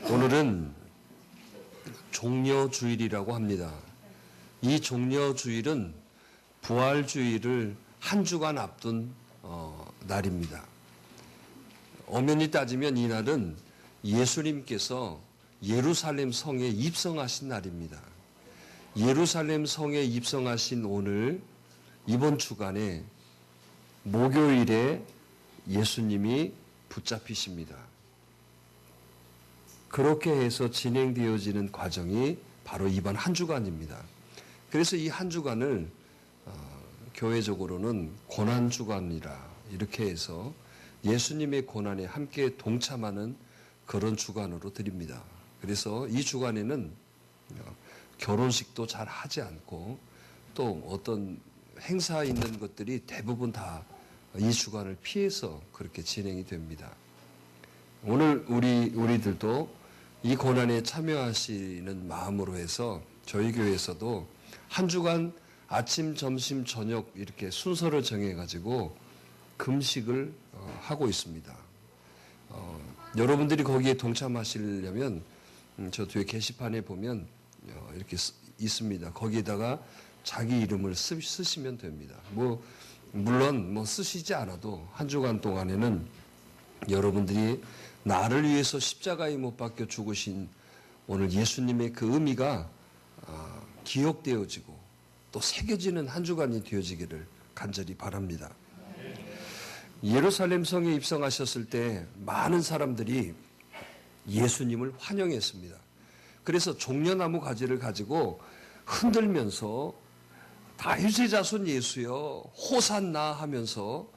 오늘은 종려주일이라고 합니다. 이 종려주일은 부활주일을 한 주간 앞둔 날입니다. 엄연히 따지면 이 날은 예수님께서 예루살렘 성에 입성하신 날입니다. 예루살렘 성에 입성하신 오늘 이번 주간에 목요일에 예수님이 붙잡히십니다. 그렇게 해서 진행되어지는 과정이 바로 이번 한 주간입니다. 그래서 이 한 주간을 교회적으로는 고난주간이라 이렇게 해서 예수님의 고난에 함께 동참하는 그런 주간으로 드립니다. 그래서 이 주간에는 결혼식도 잘 하지 않고 또 어떤 행사 있는 것들이 대부분 다 이 주간을 피해서 그렇게 진행이 됩니다. 오늘 우리들도 이 고난에 참여하시는 마음으로 해서 저희 교회에서도 한 주간 아침, 점심, 저녁 이렇게 순서를 정해가지고 금식을 하고 있습니다. 여러분들이 거기에 동참하시려면 저 뒤에 게시판에 보면 이렇게 있습니다. 거기에다가 자기 이름을 쓰시면 됩니다. 물론 쓰시지 않아도 한 주간 동안에는 여러분들이 나를 위해서 십자가에 못 박혀 죽으신 오늘 예수님의 그 의미가 기억되어지고 또 새겨지는 한 주간이 되어지기를 간절히 바랍니다. 예루살렘 성에 입성하셨을 때 많은 사람들이 예수님을 환영했습니다. 그래서 종려나무 가지를 가지고 흔들면서 다윗의 자손 예수여 호산나 하면서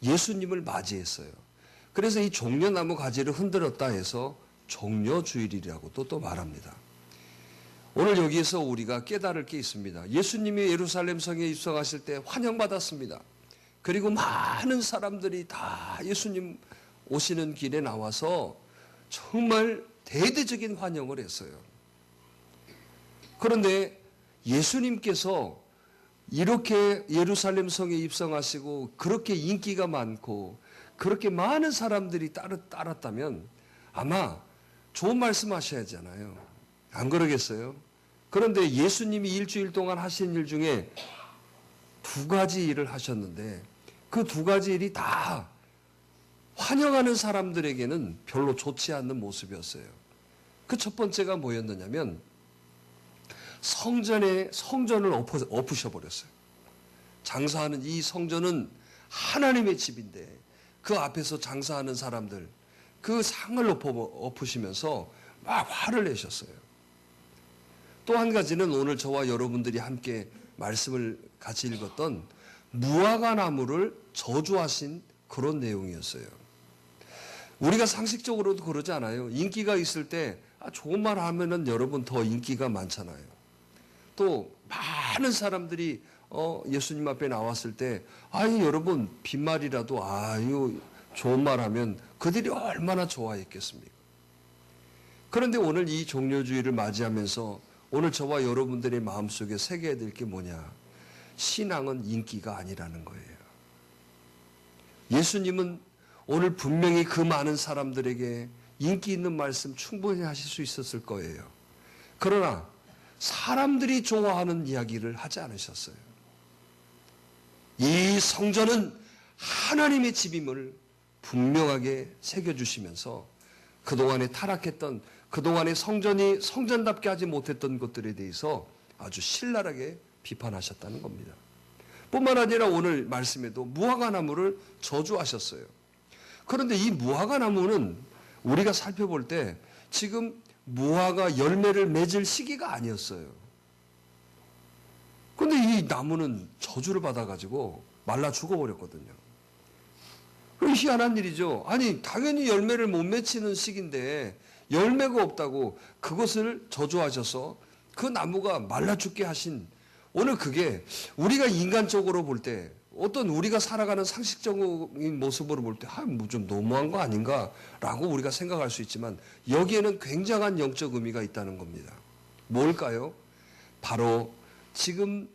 예수님을 맞이했어요. 그래서 이 종려나무 가지를 흔들었다 해서 종려주일이라고 또 말합니다. 오늘 여기에서 우리가 깨달을 게 있습니다. 예수님이 예루살렘 성에 입성하실 때 환영받았습니다. 그리고 많은 사람들이 다 예수님 오시는 길에 나와서 정말 대대적인 환영을 했어요. 그런데 예수님께서 이렇게 예루살렘 성에 입성하시고 그렇게 인기가 많고 그렇게 많은 사람들이 따랐다면 아마 좋은 말씀 하셔야잖아요. 안 그러겠어요? 그런데 예수님이 일주일 동안 하신 일 중에 두 가지 일을 하셨는데 그 두 가지 일이 다 환영하는 사람들에게는 별로 좋지 않는 모습이었어요. 그 첫 번째가 뭐였느냐면 성전을 엎으셔버렸어요. 장사하는 이 성전은 하나님의 집인데 그 앞에서 장사하는 사람들 그 상을 엎으시면서 막 화를 내셨어요. 또 한 가지는 오늘 저와 여러분들이 함께 말씀을 같이 읽었던 무화과 나무를 저주하신 그런 내용이었어요. 우리가 상식적으로도 그러지 않아요. 인기가 있을 때 좋은 말 하면은 여러분 더 인기가 많잖아요. 또 많은 사람들이 예수님 앞에 나왔을 때 여러분 빈말이라도 좋은 말 하면 그들이 얼마나 좋아했겠습니까? 그런데 오늘 이 종려주일을 맞이하면서 오늘 저와 여러분들의 마음속에 새겨야 될 게 뭐냐? 신앙은 인기가 아니라는 거예요. 예수님은 오늘 분명히 그 많은 사람들에게 인기 있는 말씀 충분히 하실 수 있었을 거예요. 그러나 사람들이 좋아하는 이야기를 하지 않으셨어요. 이 성전은 하나님의 집임을 분명하게 새겨주시면서 그동안에 타락했던 그동안에 성전답게 하지 못했던 것들에 대해서 아주 신랄하게 비판하셨다는 겁니다. 뿐만 아니라 오늘 말씀에도 무화과 나무를 저주하셨어요. 그런데 이 무화과 나무는 우리가 살펴볼 때 지금 무화과 열매를 맺을 시기가 아니었어요. 그런데 이 나무는 저주를 받아가지고 말라 죽어버렸거든요. 그럼 희한한 일이죠. 당연히 열매를 못 맺히는 시기인데 열매가 없다고 그것을 저주하셔서 그 나무가 말라 죽게 하신 오늘 그게 우리가 인간적으로 볼 때 어떤 우리가 살아가는 상식적인 모습으로 볼 때 좀 너무한 거 아닌가라고 우리가 생각할 수 있지만 여기에는 굉장한 영적 의미가 있다는 겁니다. 뭘까요? 바로 지금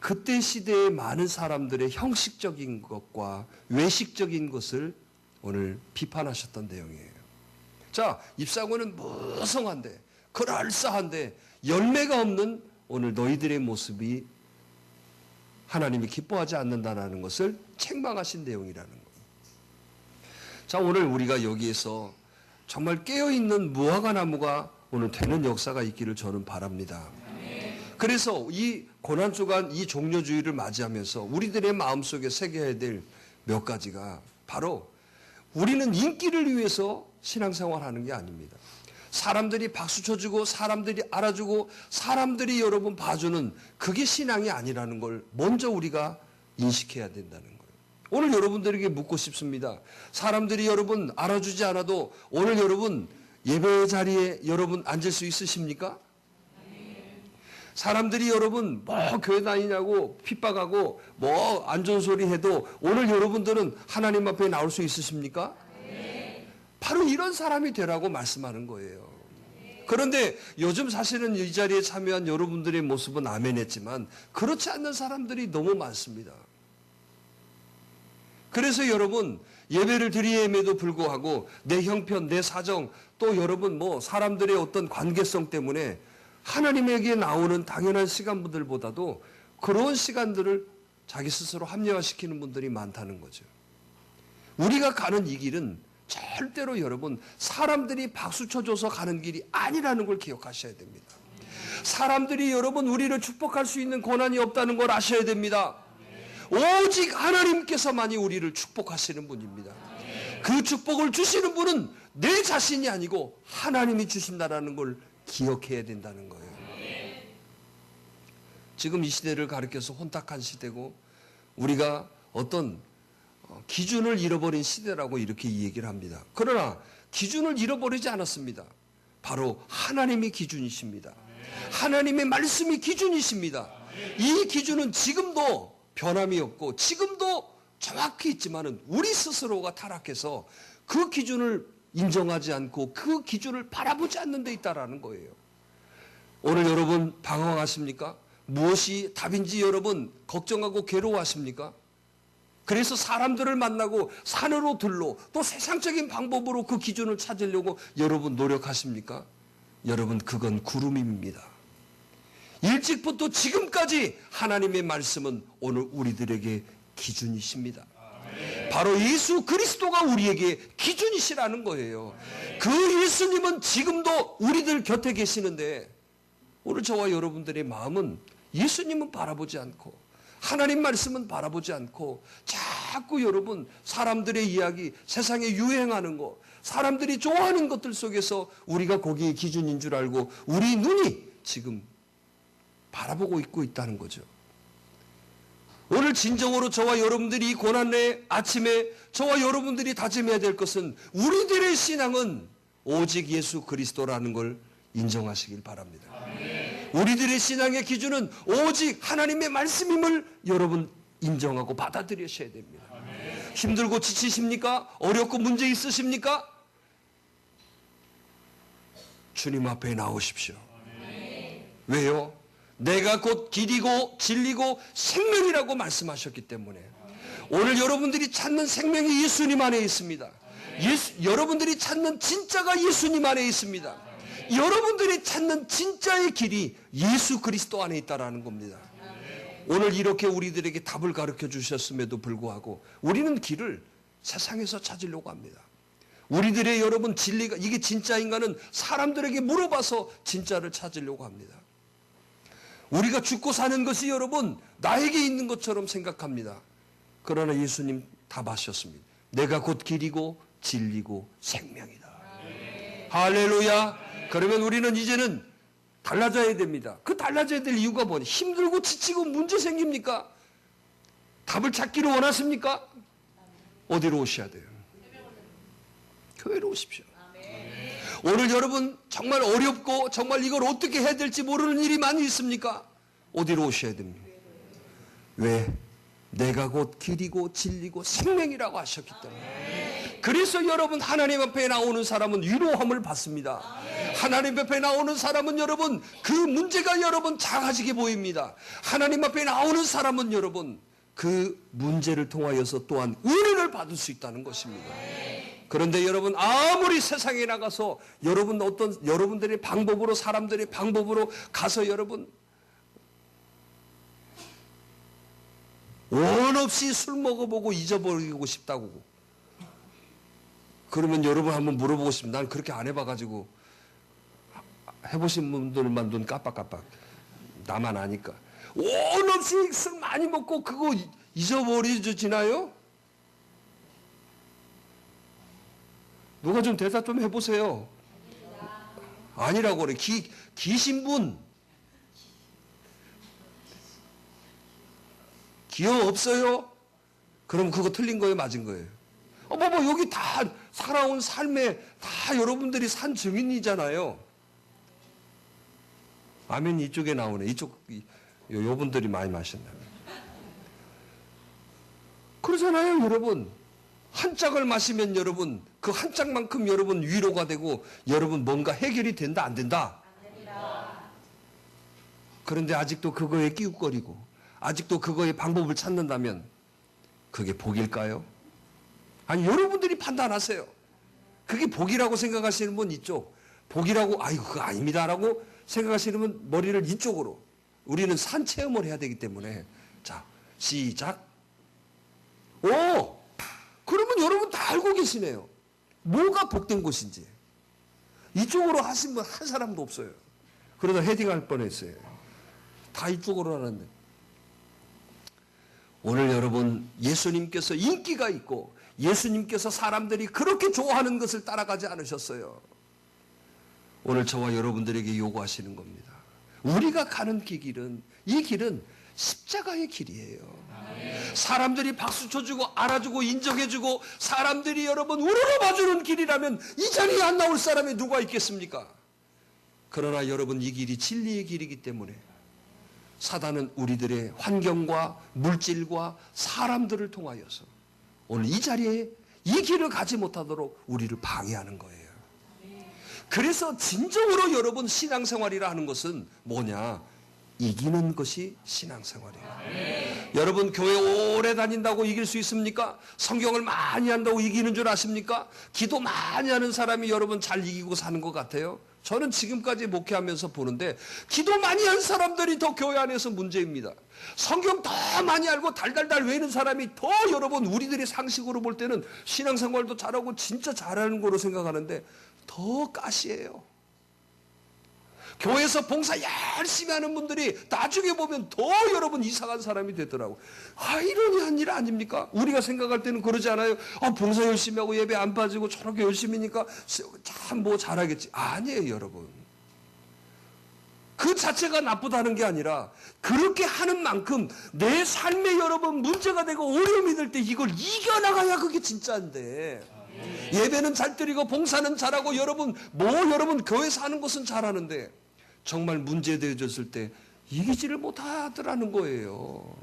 그때 시대의 많은 사람들의 형식적인 것과 외식적인 것을 오늘 비판하셨던 내용이에요. 자, 잎사귀는 무성한데 그럴싸한데 열매가 없는 오늘 너희들의 모습이 하나님이 기뻐하지 않는다는 것을 책망하신 내용이라는 거예요. 자, 오늘 우리가 여기에서 정말 깨어있는 무화과 나무가 오늘 되는 역사가 있기를 저는 바랍니다. 그래서 이 고난주간 이 종료주의를 맞이하면서 우리들의 마음속에 새겨야 될 몇 가지가 바로 우리는 인기를 위해서 신앙생활하는 게 아닙니다. 사람들이 박수 쳐주고 사람들이 알아주고 사람들이 여러분 봐주는 그게 신앙이 아니라는 걸 먼저 우리가 인식해야 된다는 거예요. 오늘 여러분들에게 묻고 싶습니다. 사람들이 여러분 알아주지 않아도 오늘 여러분 예배 자리에 여러분 앉을 수 있으십니까? 사람들이 여러분 뭐 교회 다니냐고 핍박하고 뭐 안 좋은 소리 해도 오늘 여러분들은 하나님 앞에 나올 수 있으십니까? 바로 이런 사람이 되라고 말씀하는 거예요. 그런데 요즘 사실은 이 자리에 참여한 여러분들의 모습은 아멘했지만 그렇지 않는 사람들이 너무 많습니다. 그래서 여러분 예배를 드리임에도 불구하고 내 형편, 내 사정 또 여러분 뭐 사람들의 어떤 관계성 때문에 하나님에게 나오는 당연한 시간들보다도 그런 시간들을 자기 스스로 합리화시키는 분들이 많다는 거죠. 우리가 가는 이 길은 절대로 여러분 사람들이 박수 쳐줘서 가는 길이 아니라는 걸 기억하셔야 됩니다. 사람들이 여러분 우리를 축복할 수 있는 권한이 없다는 걸 아셔야 됩니다. 오직 하나님께서만이 우리를 축복하시는 분입니다. 그 축복을 주시는 분은 내 자신이 아니고 하나님이 주신다는 걸 기억해야 된다는 거예요. 지금 이 시대를 가리켜서 혼탁한 시대고 우리가 어떤 기준을 잃어버린 시대라고 이렇게 얘기를 합니다. 그러나 기준을 잃어버리지 않았습니다. 바로 하나님이 기준이십니다. 하나님의 말씀이 기준이십니다. 이 기준은 지금도 변함이 없고 지금도 정확히 있지만은 우리 스스로가 타락해서 그 기준을 인정하지 않고 그 기준을 바라보지 않는 데 있다라는 거예요. 오늘 여러분 방황하십니까? 무엇이 답인지 여러분 걱정하고 괴로워하십니까? 그래서 사람들을 만나고 산으로 들러 또 세상적인 방법으로 그 기준을 찾으려고 여러분 노력하십니까? 여러분 그건 구름입니다. 일찍부터 지금까지 하나님의 말씀은 오늘 우리들에게 기준이십니다. 바로 예수 그리스도가 우리에게 기준이시라는 거예요. 그 예수님은 지금도 우리들 곁에 계시는데 오늘 저와 여러분들의 마음은 예수님은 바라보지 않고 하나님 말씀은 바라보지 않고 자꾸 여러분 사람들의 이야기, 세상에 유행하는 거, 사람들이 좋아하는 것들 속에서 우리가 거기에 기준인 줄 알고 우리 눈이 지금 바라보고 있고 있다는 거죠. 오늘 진정으로 저와 여러분들이 이 고난의 아침에 저와 여러분들이 다짐해야 될 것은 우리들의 신앙은 오직 예수 그리스도라는 걸 인정하시길 바랍니다. 우리들의 신앙의 기준은 오직 하나님의 말씀임을 여러분 인정하고 받아들이셔야 됩니다. 힘들고 지치십니까? 어렵고 문제 있으십니까? 주님 앞에 나오십시오. 왜요? 내가 곧 길이고 진리고 생명이라고 말씀하셨기 때문에 오늘 여러분들이 찾는 생명이 예수님 안에 있습니다. 여러분들이 찾는 진짜가 예수님 안에 있습니다. 여러분들이 찾는 진짜의 길이 예수 그리스도 안에 있다라는 겁니다. 오늘 이렇게 우리들에게 답을 가르쳐 주셨음에도 불구하고 우리는 길을 세상에서 찾으려고 합니다. 우리들의 여러분 진리가 이게 진짜인가는 사람들에게 물어봐서 진짜를 찾으려고 합니다. 우리가 죽고 사는 것이 여러분 나에게 있는 것처럼 생각합니다. 그러나 예수님 답하셨습니다. 내가 곧 길이고 진리고 생명이다. 할렐루야. 그러면 우리는 이제는 달라져야 됩니다. 그 달라져야 될 이유가 뭐냐? 힘들고 지치고 문제 생깁니까? 답을 찾기를 원하십니까? 어디로 오셔야 돼요? 교회로 오십시오. 오늘 여러분 정말 어렵고 정말 이걸 어떻게 해야 될지 모르는 일이 많이 있습니까? 어디로 오셔야 됩니까? 왜? 내가 곧 길이고 진리고 생명이라고 하셨기 때문에. 그래서 여러분 하나님 앞에 나오는 사람은 위로함을 받습니다. 하나님 앞에 나오는 사람은 여러분 그 문제가 여러분 작아지게 보입니다. 하나님 앞에 나오는 사람은 여러분 그 문제를 통하여서 또한 은혜를 받을 수 있다는 것입니다. 그런데 여러분 아무리 세상에 나가서 여러분들의 방법으로 사람들의 방법으로 가서 여러분 원 없이 술 먹어보고 잊어버리고 싶다고 그러면 여러분 한번 물어보고 싶습니다. 난 그렇게 안 해봐가지고 해보신 분들만 눈 깜빡깜빡 나만 아니까 원 없이 술 많이 먹고 그거 잊어버리지나요? 누가 좀 대답 좀 해보세요. 아니라고 그래. 기신 분. 기억 없어요? 그럼 그거 틀린 거예요? 맞은 거예요? 여기 다 살아온 삶에 다 여러분들이 산 증인이잖아요. 아멘 이쪽에 나오네. 요 분들이 많이 마셨나. 그러잖아요, 여러분. 한 짝을 마시면 여러분 그 한 짝만큼 여러분 위로가 되고 여러분 뭔가 해결이 된다 안 된다? 안 됩니다. 그런데 아직도 그거에 끼웃거리고 아직도 그거의 방법을 찾는다면 그게 복일까요? 아니 여러분들이 판단하세요. 그게 복이라고 생각하시는 분 이쪽, 복이라고 그거 아닙니다라고 생각하시는 분 머리를 이쪽으로. 우리는 산 체험을 해야 되기 때문에 자 시작. 그러면 여러분 다 알고 계시네요. 뭐가 복된 곳인지. 이쪽으로 하신 분 한 사람도 없어요. 그러다 헤딩할 뻔했어요. 다 이쪽으로 하는데. 오늘 여러분 예수님께서 인기가 있고 예수님께서 사람들이 그렇게 좋아하는 것을 따라가지 않으셨어요. 오늘 저와 여러분들에게 요구하시는 겁니다. 우리가 가는 이 길은 십자가의 길이에요. 사람들이 박수 쳐주고 알아주고 인정해주고 사람들이 여러분 우러러 봐주는 길이라면 이 자리에 안 나올 사람이 누가 있겠습니까? 그러나 여러분 이 길이 진리의 길이기 때문에 사단은 우리들의 환경과 물질과 사람들을 통하여서 오늘 이 자리에 이 길을 가지 못하도록 우리를 방해하는 거예요. 그래서 진정으로 여러분 신앙생활이라 하는 것은 뭐냐? 이기는 것이 신앙생활이에요. 여러분 교회 오래 다닌다고 이길 수 있습니까? 성경을 많이 한다고 이기는 줄 아십니까? 기도 많이 하는 사람이 여러분 잘 이기고 사는 것 같아요? 저는 지금까지 목회하면서 보는데 기도 많이 한 사람들이 더 교회 안에서 문제입니다. 성경 더 많이 알고 달달달 외는 사람이 더 여러분 우리들의 상식으로 볼 때는 신앙생활도 잘하고 진짜 잘하는 거로 생각하는데 더 가시예요. 교회에서 봉사 열심히 하는 분들이 나중에 보면 더 여러분 이상한 사람이 되더라고. 이러니한 일 아닙니까? 우리가 생각할 때는 그러지 않아요? 봉사 열심히 하고 예배 안 빠지고 저렇게 열심히니까 참 뭐 잘하겠지. 아니에요, 여러분. 그 자체가 나쁘다는 게 아니라 그렇게 하는 만큼 내 삶에 여러분 문제가 되고 어려움이 될 때 이걸 이겨나가야 그게 진짜인데. 예배는 잘 드리고 봉사는 잘하고 여러분 교회에서 하는 것은 잘하는데 정말 문제되어졌을 때 이기지를 못하더라는 거예요.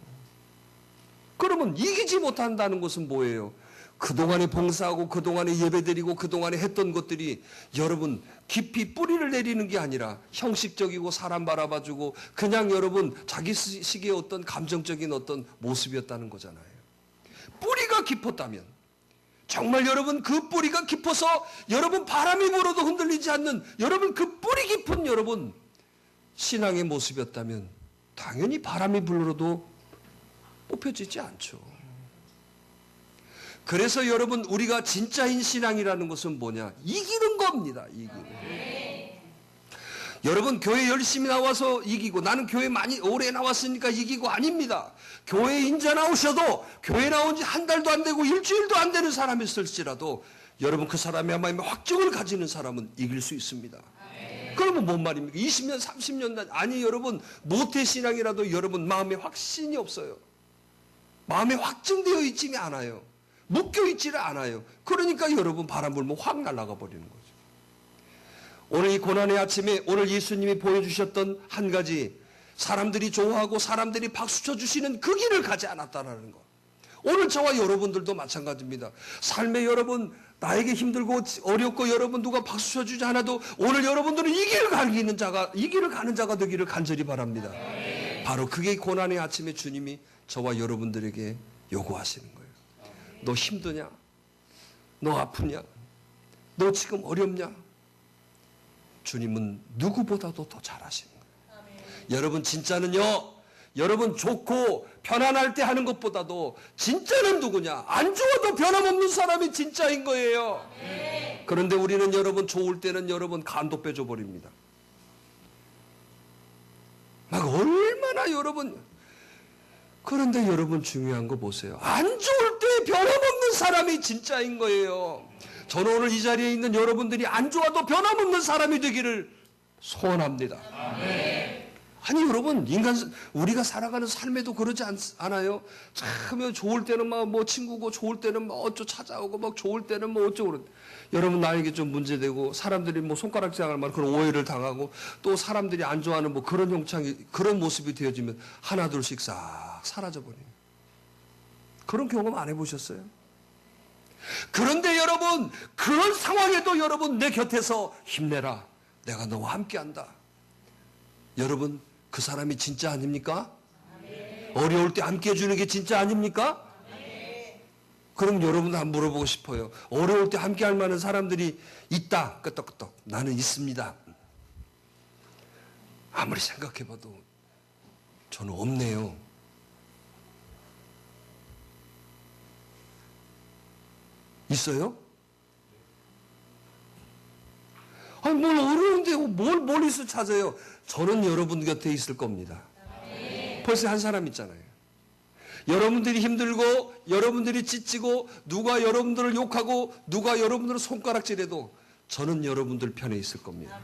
그러면 이기지 못한다는 것은 뭐예요? 그동안에 봉사하고 그동안에 예배드리고 그동안에 했던 것들이 여러분 깊이 뿌리를 내리는 게 아니라 형식적이고 사람 바라봐주고 그냥 여러분 자기식의 어떤 감정적인 어떤 모습이었다는 거잖아요. 뿌리가 깊었다면 정말 여러분 그 뿌리가 깊어서 여러분 바람이 불어도 흔들리지 않는 여러분 그 뿌리 깊은 여러분 신앙의 모습이었다면 당연히 바람이 불어도 뽑혀지지 않죠. 그래서 여러분 우리가 진짜인 신앙이라는 것은 뭐냐? 이기는 겁니다. 여러분 교회 열심히 나와서 이기고 나는 교회 많이 오래 나왔으니까 이기고 아닙니다. 교회 인자 나오셔도 교회 나온 지 한 달도 안 되고 일주일도 안 되는 사람이 있을지라도 여러분 그 사람이 아마 확증을 가지는 사람은 이길 수 있습니다. 그러면 뭔 말입니까? 20년 30년 아니 여러분 모태신앙이라도 여러분 마음에 확신이 없어요. 마음에 확증되어 있지 않아요. 묶여 있지를 않아요. 그러니까 여러분 바람 불면 확 날아가 버리는 거죠. 오늘 이 고난의 아침에 오늘 예수님이 보여주셨던 한 가지 사람들이 좋아하고 사람들이 박수 쳐주시는 그 길을 가지 않았다는 것. 오늘 저와 여러분들도 마찬가지입니다. 삶에 여러분 나에게 힘들고 어렵고 여러분 누가 박수 쳐주지 않아도 오늘 여러분들은 이 길을 가는 자가 되기를 간절히 바랍니다. 바로 그게 고난의 아침에 주님이 저와 여러분들에게 요구하시는 거예요. 너 힘드냐? 너 아프냐? 너 지금 어렵냐? 주님은 누구보다도 더 잘하시는 거예요. 여러분 진짜는요, 여러분 좋고 편안할 때 하는 것보다도 진짜는 누구냐? 안 좋아도 변함없는 사람이 진짜인 거예요. 그런데 우리는 여러분 좋을 때는 여러분 간도 빼줘버립니다. 막 얼마나 여러분, 그런데 여러분 중요한 거 보세요. 안 좋을 때 변함없는 사람이 진짜인 거예요. 저는 오늘 이 자리에 있는 여러분들이 안 좋아도 변함없는 사람이 되기를 소원합니다. 아니 여러분, 우리가 살아가는 삶에도 그러지 않아요? 참 좋을 때는 막 뭐 친구고, 좋을 때는 뭐 어쩌 찾아오고, 막 좋을 때는 뭐 어쩌고 그런. 여러분 나에게 좀 문제되고, 사람들이 뭐 손가락질할 만한 그런 오해를 당하고, 또 사람들이 안 좋아하는 뭐 그런 형창이, 그런 모습이 되어지면 하나 둘씩 싹 사라져버려요. 그런 경험 안 해보셨어요? 그런데 여러분, 그런 상황에도 여러분 내 곁에서 힘내라, 내가 너와 함께한다. 여러분, 그 사람이 진짜 아닙니까? 어려울 때 함께 해주는 게 진짜 아닙니까? 그럼 여러분 한번 물어보고 싶어요. 어려울 때 함께 할 만한 사람들이 있다. 끄떡끄떡. 나는 있습니다. 아무리 생각해봐도 저는 없네요. 있어요? 아니 뭘 어려운데 뭘 멀리서 찾아요? 저는 여러분 곁에 있을 겁니다. 벌써 한 사람 있잖아요. 여러분들이 힘들고, 여러분들이 찢지고, 누가 여러분들을 욕하고, 누가 여러분들을 손가락질해도 저는 여러분들 편에 있을 겁니다.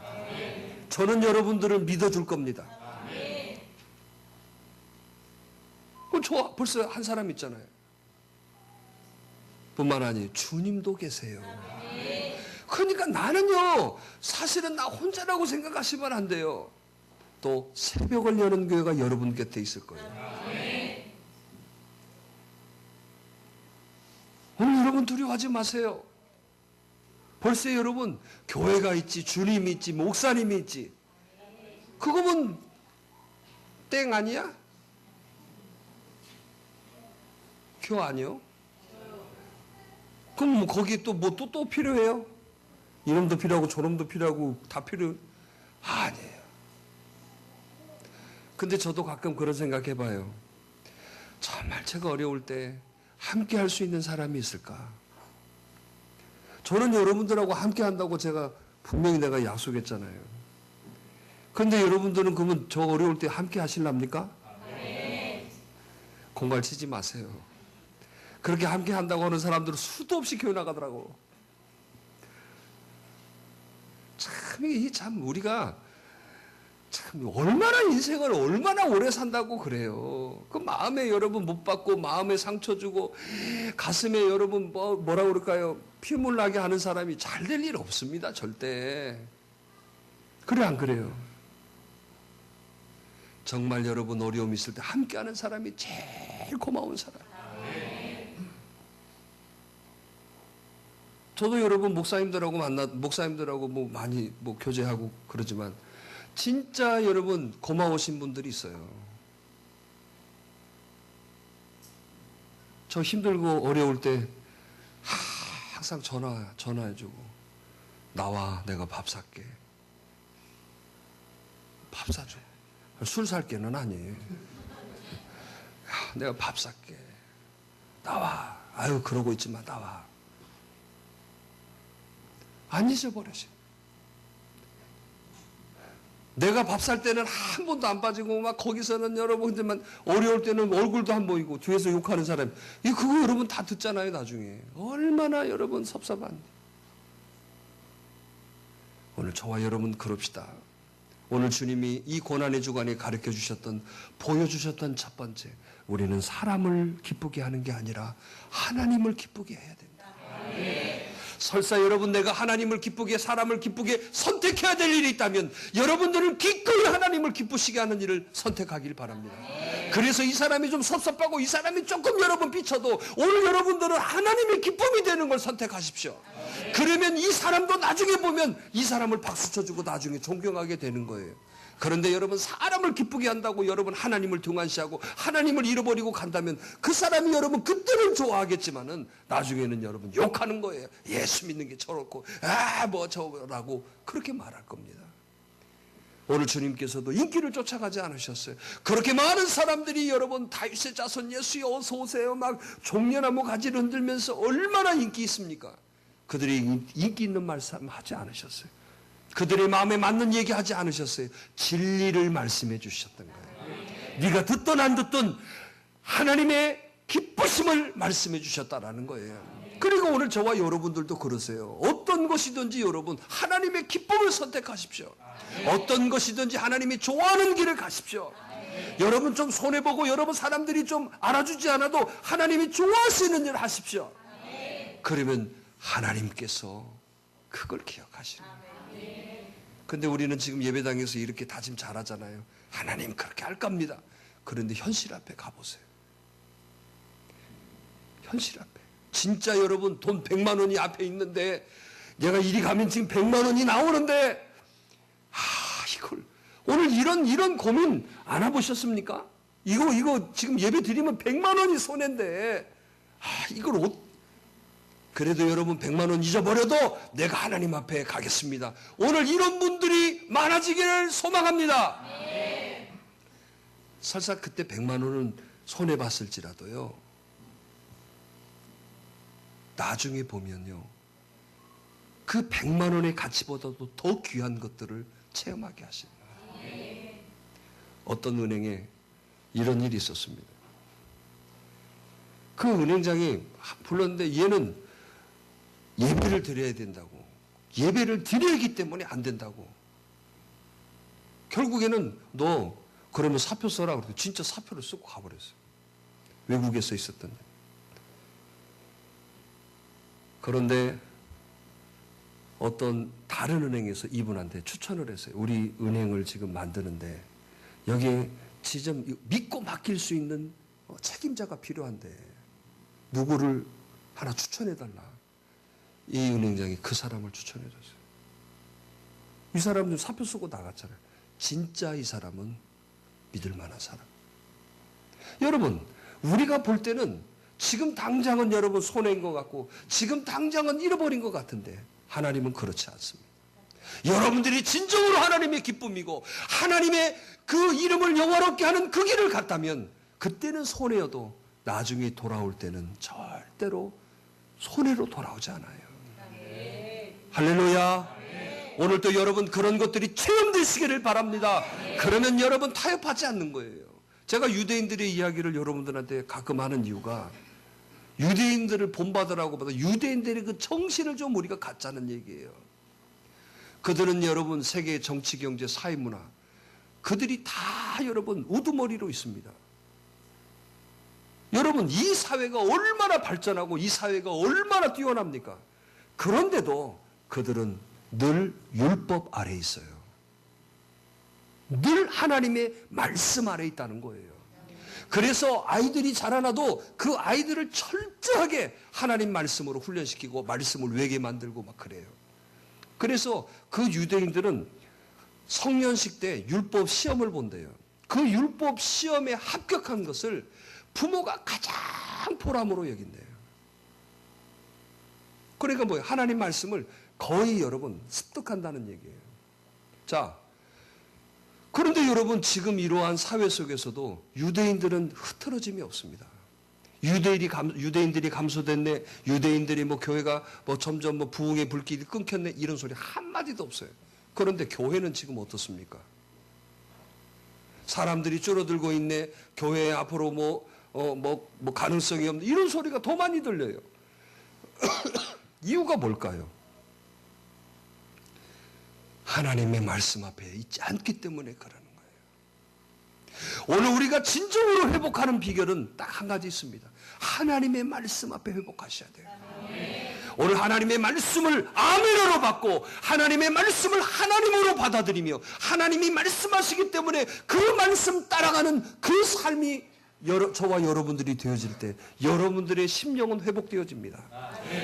저는 여러분들을 믿어줄 겁니다. 좋아, 벌써 한 사람 있잖아요. 뿐만 아니라 주님도 계세요. 그러니까 나는요, 사실은 나 혼자라고 생각하시면 안 돼요. 또 새벽을 여는 교회가 여러분 곁에 있을 거예요. 오늘 여러분 두려워하지 마세요. 벌써 여러분 교회가 있지, 주님이 있지, 목사님이 있지. 그거면 땡 아니야? 교 아니요? 그럼 뭐 거기 또 뭐 또 필요해요? 이놈도 필요하고 저놈도 필요하고 다 필요? 아니에요. 근데 저도 가끔 그런 생각해봐요. 정말 제가 어려울 때 함께 할 수 있는 사람이 있을까? 저는 여러분들하고 함께 한다고 제가 분명히 내가 약속했잖아요. 그런데 여러분들은 그러면 저 어려울 때 함께 하실랍니까? 공갈 치지 마세요. 그렇게 함께 한다고 하는 사람들은 수도 없이 교회 나가더라고. 참 우리가 참 얼마나 인생을 얼마나 오래 산다고 그래요. 그 마음에 여러분 못 받고 마음에 상처 주고 가슴에 여러분 뭐라 그럴까요? 피물 나게 하는 사람이 잘 될 일 없습니다. 절대. 그래 안 그래요? 정말 여러분 어려움 있을 때 함께하는 사람이 제일 고마운 사람. 저도 여러분 목사님들하고 뭐 많이 뭐 교제하고 그러지만 진짜 여러분 고마우신 분들이 있어요. 저 힘들고 어려울 때 항상 전화해주고 나와 내가 밥 살게. 밥 사줘. 술 살게는 아니에요. 내가 밥 살게. 나와. 아유 그러고 있지만 나와. 안 잊어버려서. 내가 밥 살 때는 한 번도 안 빠지고 막 거기서는 여러분들만 어려울 때는 얼굴도 안 보이고 뒤에서 욕하는 사람. 그거 여러분 다 듣잖아요 나중에. 얼마나 여러분 섭섭한데. 오늘 저와 여러분 그럽시다. 오늘 주님이 이 고난의 주간에 가르쳐 주셨던 보여주셨던 첫 번째, 우리는 사람을 기쁘게 하는 게 아니라 하나님을 기쁘게 해야 된다. 설사 여러분 내가 하나님을 기쁘게 사람을 기쁘게 선택해야 될 일이 있다면 여러분들은 기꺼이 하나님을 기쁘시게 하는 일을 선택하길 바랍니다. 그래서 이 사람이 좀 섭섭하고 이 사람이 조금 여러분 비쳐도 오늘 여러분들은 하나님의 기쁨이 되는 걸 선택하십시오. 그러면 이 사람도 나중에 보면 이 사람을 박수 쳐주고 나중에 존경하게 되는 거예요. 그런데 여러분 사람을 기쁘게 한다고 여러분 하나님을 등한시하고 하나님을 잃어버리고 간다면 그 사람이 여러분 그때는 좋아하겠지만은 나중에는 여러분 욕하는 거예요. 예수 믿는 게 저렇고 뭐 저라고 그렇게 말할 겁니다. 오늘 주님께서도 인기를 쫓아가지 않으셨어요. 그렇게 많은 사람들이 여러분 다윗의 자손 예수여 어서 오세요 막 종려나무 가지를 흔들면서 얼마나 인기 있습니까? 그들이 인기 있는 말씀 하지 않으셨어요. 그들의 마음에 맞는 얘기 하지 않으셨어요. 진리를 말씀해 주셨던 거예요. 네가 듣든 안 듣든 하나님의 기쁘심을 말씀해 주셨다라는 거예요. 그리고 오늘 저와 여러분들도 그러세요. 어떤 것이든지 여러분 하나님의 기쁨을 선택하십시오. 어떤 것이든지 하나님이 좋아하는 길을 가십시오. 여러분 좀 손해보고 여러분 사람들이 좀 알아주지 않아도 하나님이 좋아하시는 일을 하십시오. 그러면 하나님께서 그걸 기억하시는 거예요. 근데 우리는 지금 예배당에서 이렇게 다짐 잘하잖아요. 하나님 그렇게 할 겁니다. 그런데 현실 앞에 가보세요. 현실 앞에. 진짜 여러분 돈 100만 원이 앞에 있는데 내가 이리 가면 지금 100만 원이 나오는데 이걸 오늘 이런 고민 안 해보셨습니까? 이거 지금 예배 드리면 100만 원이 손해인데 이걸 그래도 여러분 100만 원 잊어버려도 내가 하나님 앞에 가겠습니다. 오늘 이런 분들이 많아지기를 소망합니다. 설사 그때 100만 원은 손해봤을지라도요. 나중에 보면요. 그 100만 원의 가치보다도 더 귀한 것들을 체험하게 하십니다. 어떤 은행에 이런 일이 있었습니다. 그 은행장이 불렀는데 얘는 예배를 드려야 된다고. 예배를 드려야기 때문에 안 된다고. 결국에는 너 그러면 사표 써라 그래도 진짜 사표를 쓰고 가버렸어요. 외국에서 있었던 일. 그런데 어떤 다른 은행에서 이분한테 추천을 했어요. 우리 은행을 지금 만드는데 여기에 지금 믿고 맡길 수 있는 책임자가 필요한데 누구를 하나 추천해달라. 이 은행장이 그 사람을 추천해줬어요. 이 사람은 사표 쓰고 나갔잖아요. 진짜 이 사람은 믿을 만한 사람. 여러분, 우리가 볼 때는 지금 당장은 여러분 손해인 것 같고 지금 당장은 잃어버린 것 같은데 하나님은 그렇지 않습니다. 여러분들이 진정으로 하나님의 기쁨이고 하나님의 그 이름을 영화롭게 하는 그 길을 갔다면 그때는 손해여도 나중에 돌아올 때는 절대로 손해로 돌아오지 않아요. 할렐루야. 오늘도 여러분 그런 것들이 체험되시기를 바랍니다. 그러면 여러분 타협하지 않는 거예요. 제가 유대인들의 이야기를 여러분들한테 가끔 하는 이유가 유대인들을 본받으라고 보다 유대인들의 그 정신을 좀 우리가 갖자는 얘기예요. 그들은 여러분 세계 정치, 경제, 사회, 문화 그들이 다 여러분 우두머리로 있습니다. 여러분 이 사회가 얼마나 발전하고 이 사회가 얼마나 뛰어납니까? 그런데도 그들은 늘 율법 아래에 있어요. 늘 하나님의 말씀 아래에 있다는 거예요. 그래서 아이들이 자라나도 그 아이들을 철저하게 하나님 말씀으로 훈련시키고 말씀을 외게 만들고 막 그래요. 그래서 그 유대인들은 성년식 때 율법 시험을 본대요. 그 율법 시험에 합격한 것을 부모가 가장 보람으로 여긴대요. 그러니까 뭐예요? 하나님 말씀을 거의 여러분 습득한다는 얘기예요. 자, 그런데 여러분 지금 이러한 사회 속에서도 유대인들은 흐트러짐이 없습니다. 유대인들이 감소됐네. 유대인들이 뭐 교회가 뭐 점점 뭐 부흥의 불길이 끊겼네. 이런 소리 한마디도 없어요. 그런데 교회는 지금 어떻습니까? 사람들이 줄어들고 있네. 교회 앞으로 뭐 가능성이 없네. 이런 소리가 더 많이 들려요. 이유가 뭘까요? 하나님의 말씀 앞에 있지 않기 때문에 그러는 거예요. 오늘 우리가 진정으로 회복하는 비결은 딱 한 가지 있습니다. 하나님의 말씀 앞에 회복하셔야 돼요. 오늘 하나님의 말씀을 아멘으로 받고 하나님의 말씀을 하나님으로 받아들이며 하나님이 말씀하시기 때문에 그 말씀 따라가는 그 삶이 저와 여러분들이 되어질 때 여러분들의 심령은 회복되어집니다.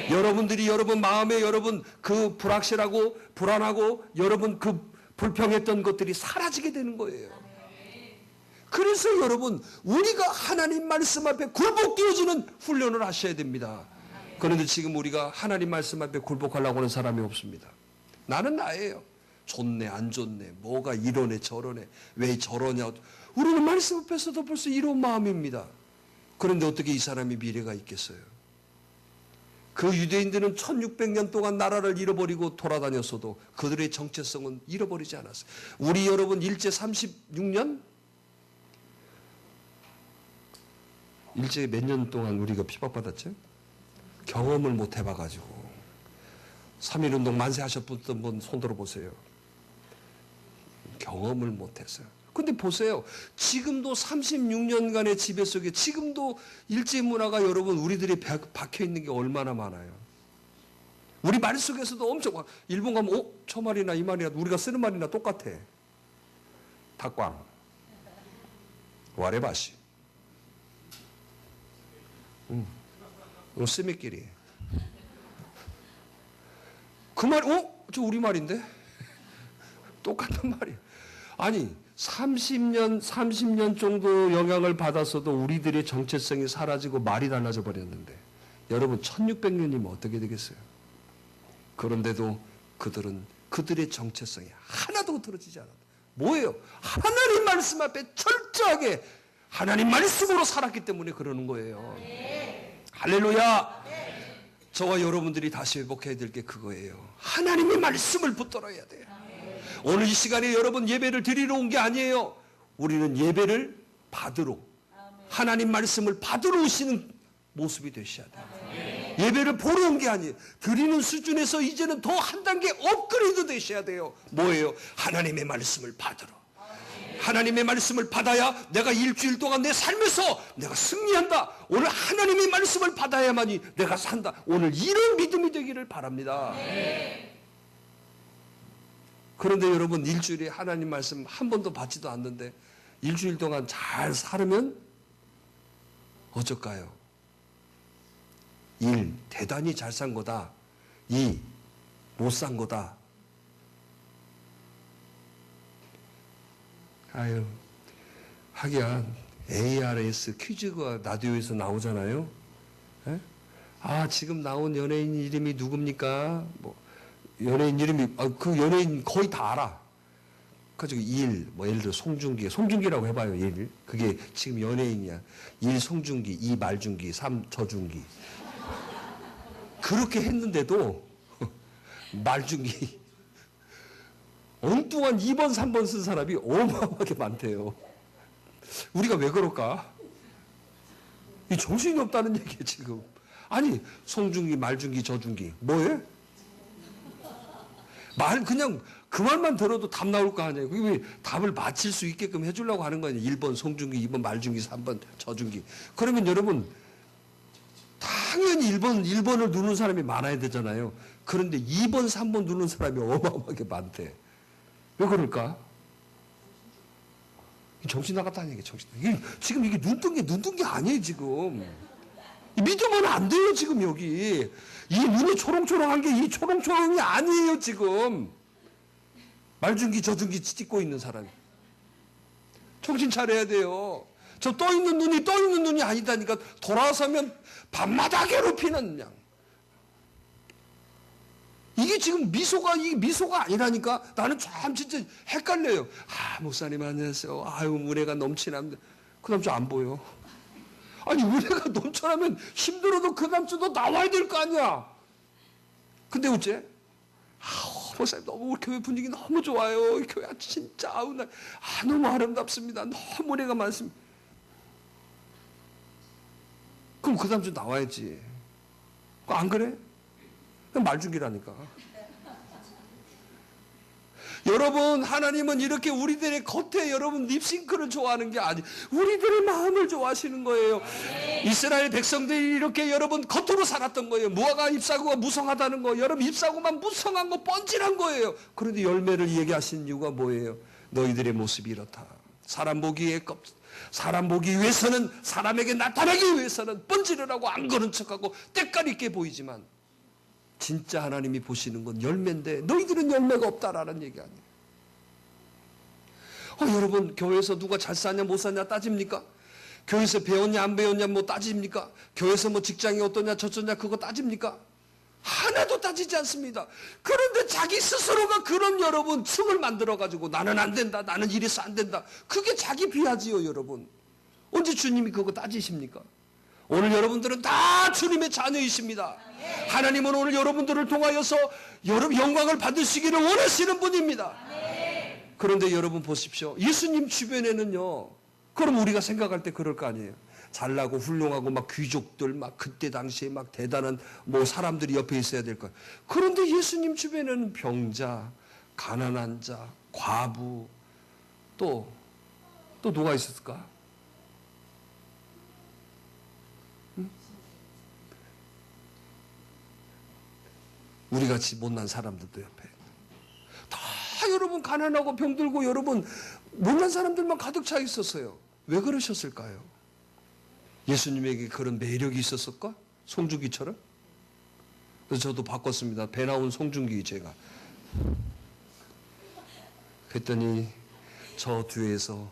여러분들이 여러분 마음에 여러분 그 불확실하고 불안하고 여러분 그 불평했던 것들이 사라지게 되는 거예요. 그래서 여러분, 우리가 하나님 말씀 앞에 굴복되어지는 훈련을 하셔야 됩니다. 그런데 지금 우리가 하나님 말씀 앞에 굴복하려고 하는 사람이 없습니다. 나는 나예요. 좋네 안 좋네, 뭐가 이러네 저러네, 왜 저러냐. 우리는 말씀 앞에서도 벌써 이런 마음입니다. 그런데 어떻게 이 사람이 미래가 있겠어요? 그 유대인들은 1600년 동안 나라를 잃어버리고 돌아다녔어도 그들의 정체성은 잃어버리지 않았어요. 우리 여러분 일제 36년? 일제 몇 년 동안 우리가 핍박받았죠? 경험을 못 해봐가지고. 3.1운동 만세 하셨던 분 손 들어보세요. 경험을 못했어요. 근데 보세요. 지금도 36년간의 지배 속에 지금도 일제 문화가 여러분 우리들이 박혀 있는 게 얼마나 많아요. 우리 말 속에서도 엄청, 일본 가면 저 말이나 이 말이나 우리가 쓰는 말이나 똑같아. 닭광, 와레바시, 스미끼리. 그 말, 저 우리 말인데? 똑같은 말이에요. 아니, 30년 정도 영향을 받았어도 우리들의 정체성이 사라지고 말이 달라져 버렸는데, 여러분, 1600년이면 어떻게 되겠어요? 그런데도 그들은 그들의 정체성이 하나도 흐트러지지 않았다. 뭐예요? 하나님 말씀 앞에 철저하게 하나님 말씀으로 살았기 때문에 그러는 거예요. 할렐루야! 저와 여러분들이 다시 회복해야 될 게 그거예요. 하나님의 말씀을 붙들어야 돼요. 오늘 이 시간에 여러분 예배를 드리러 온 게 아니에요. 우리는 예배를 받으러, 하나님 말씀을 받으러 오시는 모습이 되셔야 돼요. 예배를 보러 온 게 아니에요. 드리는 수준에서 이제는 더 한 단계 업그레이드 되셔야 돼요. 뭐예요? 하나님의 말씀을 받으러. 하나님의 말씀을 받아야 내가 일주일 동안 내 삶에서 내가 승리한다. 오늘 하나님의 말씀을 받아야만이 내가 산다. 오늘 이런 믿음이 되기를 바랍니다. 그런데 여러분, 일주일에 하나님 말씀 한 번도 받지도 않는데 일주일 동안 잘 살으면 어쩔까요? 1. 대단히 잘 산 거다. 2. 못 산 거다. 아유, 하기야 ARS 퀴즈가 라디오에서 나오잖아요. 에? 아, 지금 나온 연예인 이름이 누굽니까? 뭐 연예인 이름이, 그 연예인 거의 다 알아. 가지고 1, 뭐 예를 들어 송중기라고 해봐요. 1. 그게 지금 연예인이야. 1 송중기, 2 말중기, 3 저중기. 그렇게 했는데도 말중기 엉뚱한 2번, 3번 쓴 사람이 어마어마하게 많대요. 우리가 왜 그럴까? 이 정신이 없다는 얘기예요, 지금. 아니, 송중기, 말중기, 저중기. 뭐해? 그냥 그 말만 들어도 답 나올 거 아니에요. 그게 답을 맞힐 수 있게끔 해주려고 하는 거 아니에요. 1번 송중기, 2번 말중기, 3번 저중기. 그러면 여러분, 당연히 1번을 누르는 사람이 많아야 되잖아요. 그런데 2번, 3번 누르는 사람이 어마어마하게 많대. 왜 그럴까? 정신 나갔다는 얘기예요, 정신. 지금 이게 눈 뜬 게 아니에요, 지금. 믿으면 안 돼요, 지금 여기. 이 눈이 초롱초롱한 게 이 초롱초롱이 아니에요, 지금. 말중기, 저중기 찍고 있는 사람이. 정신 차려야 돼요. 저 떠 있는 눈이 아니다니까. 돌아서면 밤마다 괴롭히는 양. 이게 지금 미소가 아니라니까. 나는 참 진짜 헷갈려요. 목사님 안녕하세요. 아유, 은혜가 넘치납니다. 그 남자 안 보여. 아니, 은혜가 넘쳐나면 힘들어도 그 남자도 나와야 될 거 아니야. 근데 어째? 목사님 너무 우리 교회 분위기 너무 좋아요. 이 교회 진짜 너무 아름답습니다. 너무 은혜가 많습니다. 그럼 그 남자 나와야지. 안 그래? 말죽이라니까. 여러분, 하나님은 이렇게 우리들의 겉에 여러분 립싱크를 좋아하는 게 아니, 우리들의 마음을 좋아하시는 거예요. 이스라엘 백성들이 이렇게 여러분 겉으로 살았던 거예요. 무화과 잎사구가 무성하다는 거, 여러분 잎사구만 무성한 거, 뻔질한 거예요. 그런데 열매를 얘기하신 이유가 뭐예요? 너희들의 모습이 이렇다. 사람 보기 위해서는, 사람에게 나타나기 위해서는 뻔질을 안 거는 척하고 때깔 있게 보이지만 진짜 하나님이 보시는 건 열매인데 너희들은 열매가 없다라는 얘기 아니에요. 여러분, 교회에서 누가 잘 사냐 못 사냐 따집니까? 교회에서 배웠냐 안 배웠냐 뭐 따집니까? 교회에서 뭐 직장이 어떠냐 저쩌냐 그거 따집니까? 하나도 따지지 않습니다. 그런데 자기 스스로가 그런 여러분 층을 만들어가지고 나는 안 된다, 나는 이래서 안 된다. 그게 자기 비하지요, 여러분. 언제 주님이 그거 따지십니까? 오늘 여러분들은 다 주님의 자녀이십니다. 하나님은 오늘 여러분들을 통하여서 여러분 영광을 받으시기를 원하시는 분입니다. 그런데 여러분 보십시오. 예수님 주변에는요, 그럼 우리가 생각할 때 그럴 거 아니에요. 잘나고 훌륭하고 막 귀족들 막 그때 당시에 막 대단한 뭐 사람들이 옆에 있어야 될 거예요. 그런데 예수님 주변에는 병자, 가난한 자, 과부, 또 누가 있었을까? 응? 우리같이 못난 사람들도 옆에. 다 여러분 가난하고 병들고 여러분 못난 사람들만 가득 차 있었어요. 왜 그러셨을까요? 예수님에게 그런 매력이 있었을까? 송중기처럼? 그래서 저도 바꿨습니다. 배 나온 송중기 제가. 그랬더니 저 뒤에서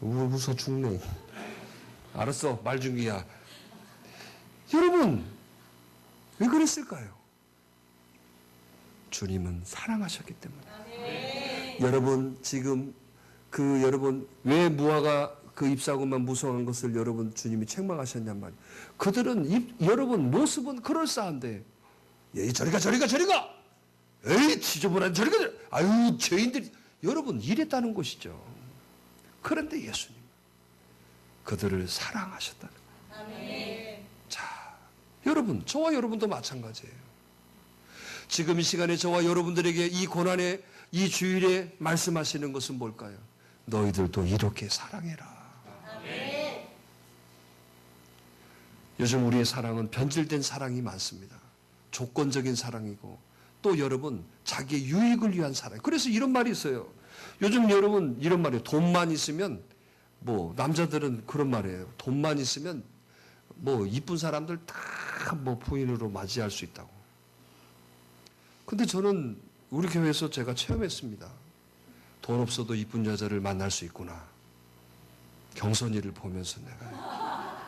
웃어 죽네. 알았어, 말중기야. 여러분, 왜 그랬을까요? 주님은 사랑하셨기 때문에. 여러분, 지금 여러분 왜 무화과 그 잎사구만 무성한 것을 여러분 주님이 책망하셨냔 말이에요. 그들은 여러분 모습은 그럴싸한데, 저리가 에이 지저분한 저리가 아유 죄인들이 여러분 이랬다는 것이죠. 그런데 예수님 그들을 사랑하셨다는 거예요. 자, 여러분, 저와 여러분도 마찬가지예요. 지금 이 시간에 저와 여러분들에게 이 고난의 이 주일에 말씀하시는 것은 뭘까요? 너희들도 이렇게 사랑해라. 요즘 우리의 사랑은 변질된 사랑이 많습니다. 조건적인 사랑이고 또 여러분 자기의 유익을 위한 사랑. 그래서 이런 말이 있어요. 요즘 여러분 이런 말이에요. 돈만 있으면 뭐 남자들은 그런 말이에요. 돈만 있으면 뭐 이쁜 사람들 다 뭐 부인으로 맞이할 수 있다고. 근데 저는 우리 교회에서 제가 체험했습니다. 돈 없어도 이쁜 여자를 만날 수 있구나. 경선이를 보면서 내가.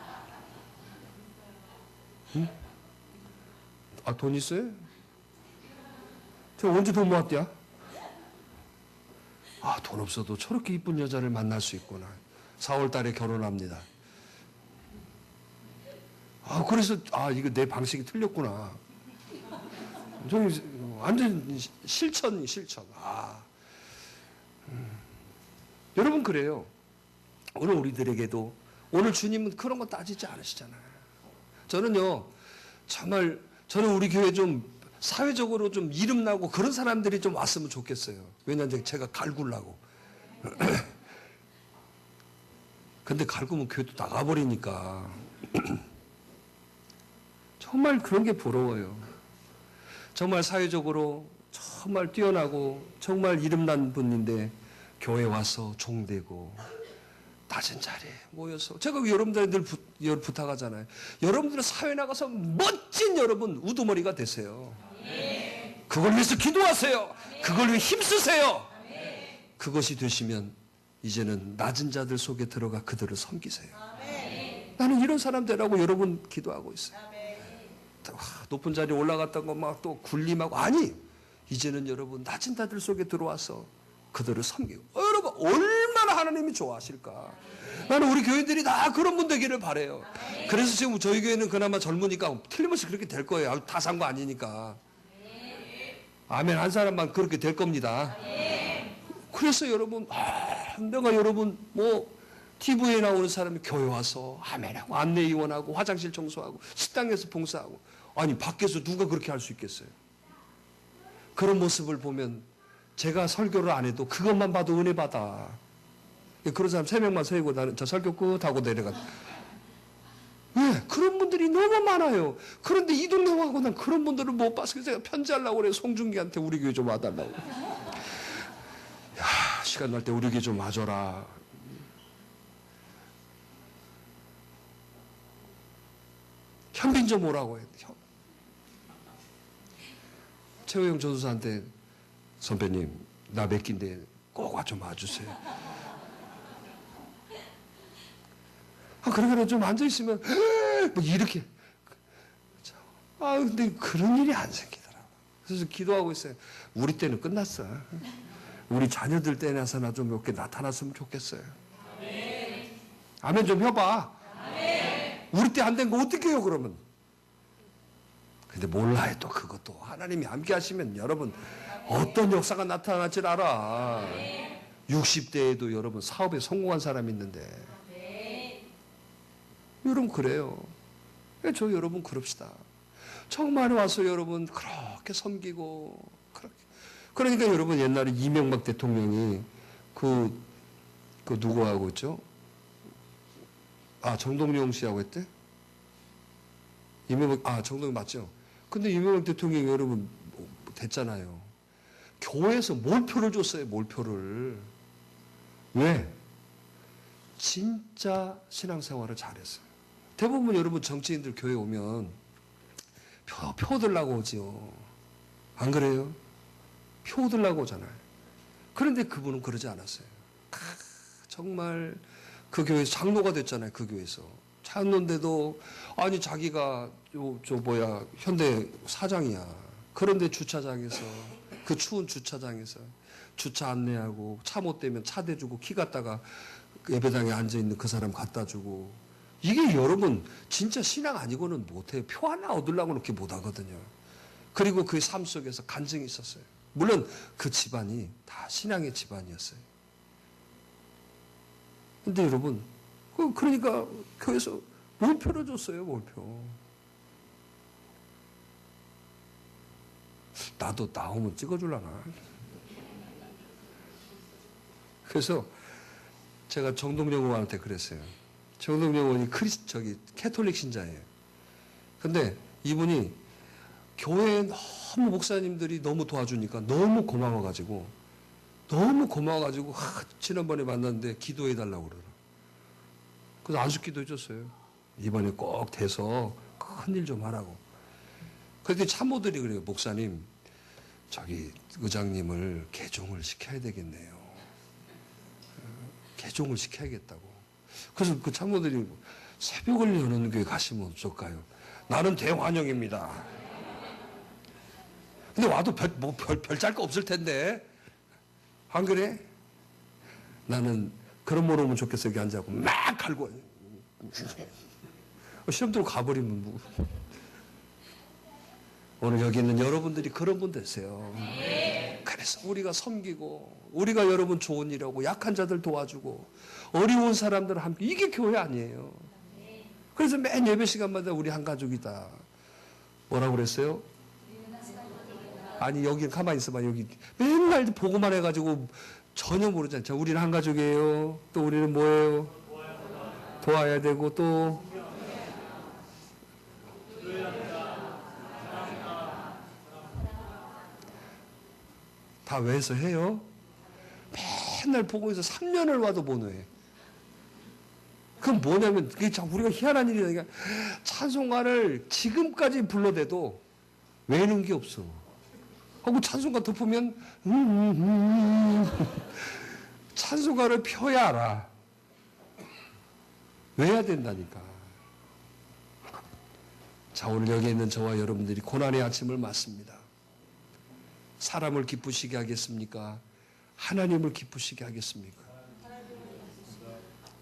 응? 아, 돈 있어요? 제가 언제 돈 모았대요? 아, 돈 없어도 저렇게 이쁜 여자를 만날 수 있구나. 4월 달에 결혼합니다. 아, 그래서, 이거 내 방식이 틀렸구나. 저기, 완전 실천. 여러분, 그래요. 오늘 우리들에게도, 오늘 주님은 그런 거 따지지 않으시잖아요. 저는요, 정말, 저는 우리 교회 좀, 사회적으로 좀 이름나고 그런 사람들이 좀 왔으면 좋겠어요. 왜냐하면 제가 갈구려고. 근데 갈구면 교회도 나가버리니까. 정말 그런 게 부러워요. 정말 사회적으로 정말 뛰어나고 정말 이름난 분인데 교회 와서 종되고 낮은 자리에 모여서 제가 여러분들 부탁하잖아요. 여러분들은 사회 나가서 멋진 여러분 우두머리가 되세요. 그걸 위해서 기도하세요. 그걸 위해 힘쓰세요. 그것이 되시면 이제는 낮은 자들 속에 들어가 그들을 섬기세요. 나는 이런 사람 되라고 여러분 기도하고 있어요. 높은 자리에 올라갔다고 막 또 군림하고 아니, 이제는 여러분 낮은 자들 속에 들어와서 그들을 섬기고 여러분 얼마나 하나님이 좋아하실까. 나는 우리 교인들이 다 그런 분 되기를 바라요. 그래서 지금 저희 교회는 그나마 젊으니까 틀림없이 그렇게 될 거예요. 다 산 거 아니니까. 아멘 한 사람만 그렇게 될 겁니다. 그래서 여러분 내가 여러분 뭐 TV에 나오는 사람이 교회 와서 아멘하고 안내위원하고 화장실 청소하고 식당에서 봉사하고 아니 밖에서 누가 그렇게 할 수 있겠어요. 그런 모습을 보면 제가 설교를 안 해도 그것만 봐도 은혜 받아. 그런 사람 3명만 세우고 나는 저 설교 끝하고 내려가. 예, 그런 분들이 너무 많아요. 그런데 이 동네 와고 난 그런 분들을 못 봐서 제가 편지하려고 그래요. 송중기한테 우리 교회 좀 와달라고. 야, 시간 날 때 우리 교회 좀 와줘라. 현빈 좀 오라고 해요. 최호영 전도사한테 선배님 나 몇 끼인데 꼭 좀 와주세요. 그러면 좀 앉아있으면 뭐 이렇게 근데 그런 일이 안 생기더라고. 그래서 기도하고 있어요. 우리 때는 끝났어. 우리 자녀들 때나서나 좀 이렇게 나타났으면 좋겠어요. 아멘 좀 해봐. 우리 때 안 된 거 어떻게 해요 그러면? 근데 몰라요. 또 그것도 하나님이 함께 하시면 여러분 어떤 역사가 나타날지 알아. 60대에도 여러분 사업에 성공한 사람이 있는데 여러분 그래요. 저 여러분 그럽시다. 정말 와서 여러분 그렇게 섬기고 그렇게. 그러니까 여러분 옛날에 이명박 대통령이 그 누구하고 있죠? 정동영 씨하고 했대? 정동영 맞죠? 근데 이명박 대통령이 여러분 됐잖아요. 교회에서 몰표를 줬어요. 몰표를. 왜? 진짜 신앙생활을 잘했어요. 대부분 여러분 정치인들 교회 오면 표 들라고 오지요. 안 그래요? 표 들라고 오잖아요. 그런데 그분은 그러지 않았어요. 정말 그 교회에서 장로가 됐잖아요. 그 교회에서. 장로인데도 아니 자기가 현대 사장이야. 그런데 주차장에서 그 추운 주차장에서 주차 안내하고 차 못 대면 차 대주고 키 갖다가 예배당에 앉아있는 그 사람 갖다 주고 이게 여러분 진짜 신앙 아니고는 못해요. 표 하나 얻으려고 그렇게 못하거든요. 그리고 그 삶 속에서 간증이 있었어요. 물론 그 집안이 다 신앙의 집안이었어요. 근데 여러분 그러니까 교회에서 몰표를 줬어요. 몰표. 나도 나오면 찍어줄라나. 그래서 제가 정동영 의원한테 그랬어요. 정동영 의원이 캐톨릭 신자예요. 근데 이분이 교회에 너무 목사님들이 너무 도와주니까 너무 고마워가지고 지난번에 만났는데 기도해달라고 그러더라고요. 그래서 안수기도 해줬어요. 이번에 꼭 돼서 큰일 좀 하라고. 그런데 참모들이 그래요. 목사님 의장님을 개종을 시켜야 되겠네요. 개종을 시켜야겠다고. 그래서 그 참모들이 새벽을 여는 교회 가시면 어떨까요? 나는 대환영입니다. 근데 와도 별 짤 거 없을 텐데. 안 그래? 나는 그런 말 오면 좋겠어. 여기 앉아고 막 갈고. 시험 들고 가버리면 뭐. 오늘 여기 있는 여러분들이 그런 분 되세요. 그래서 우리가 섬기고 우리가 여러분 좋은 일하고 약한 자들 도와주고 어려운 사람들 함께 이게 교회 아니에요. 그래서 맨 예배 시간마다 우리 한 가족이다. 뭐라고 그랬어요? 아니 여기 가만히 있어봐. 여기 맨날 보고만 해가지고 전혀 모르잖아요. 자, 우리는 한 가족이에요. 또 우리는 뭐예요? 도와야 되고 또 다 외워서 해요. 맨날 보고 있어. 3년을 와도 못 외워. 그건 뭐냐면 그게 참 우리가 희한한 일이니까 찬송가를 지금까지 불러대도 외우는 게 없어. 하고 찬송가 덮으면 찬송가를 펴야 알아. 외워야 된다니까. 자, 오늘 여기 있는 저와 여러분들이 고난의 아침을 맞습니다. 사람을 기쁘시게 하겠습니까? 하나님을 기쁘시게 하겠습니까?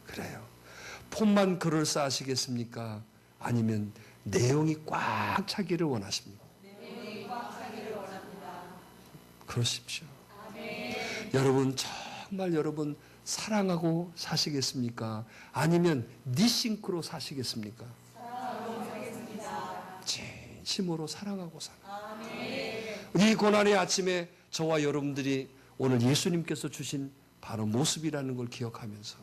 그래요. 폼만 그럴싸하시겠습니까? 아니면 내용이 꽉 차기를 원하십니까? 내용이 꽉 차기를 원합니다. 그러십시오. 아멘. 여러분 정말 여러분 사랑하고 사시겠습니까? 아니면 니싱크로 사시겠습니까? 사랑하고 사겠습니다. 진심으로 사랑하고 사는. 아멘. 이 고난의 아침에 저와 여러분들이 오늘 예수님께서 주신 바로 모습이라는 걸 기억하면서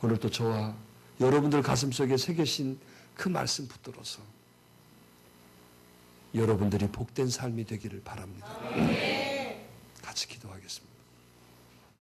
오늘 또 저와 여러분들 가슴속에 새겨신 그 말씀 붙들어서 여러분들이 복된 삶이 되기를 바랍니다. 같이 기도하겠습니다.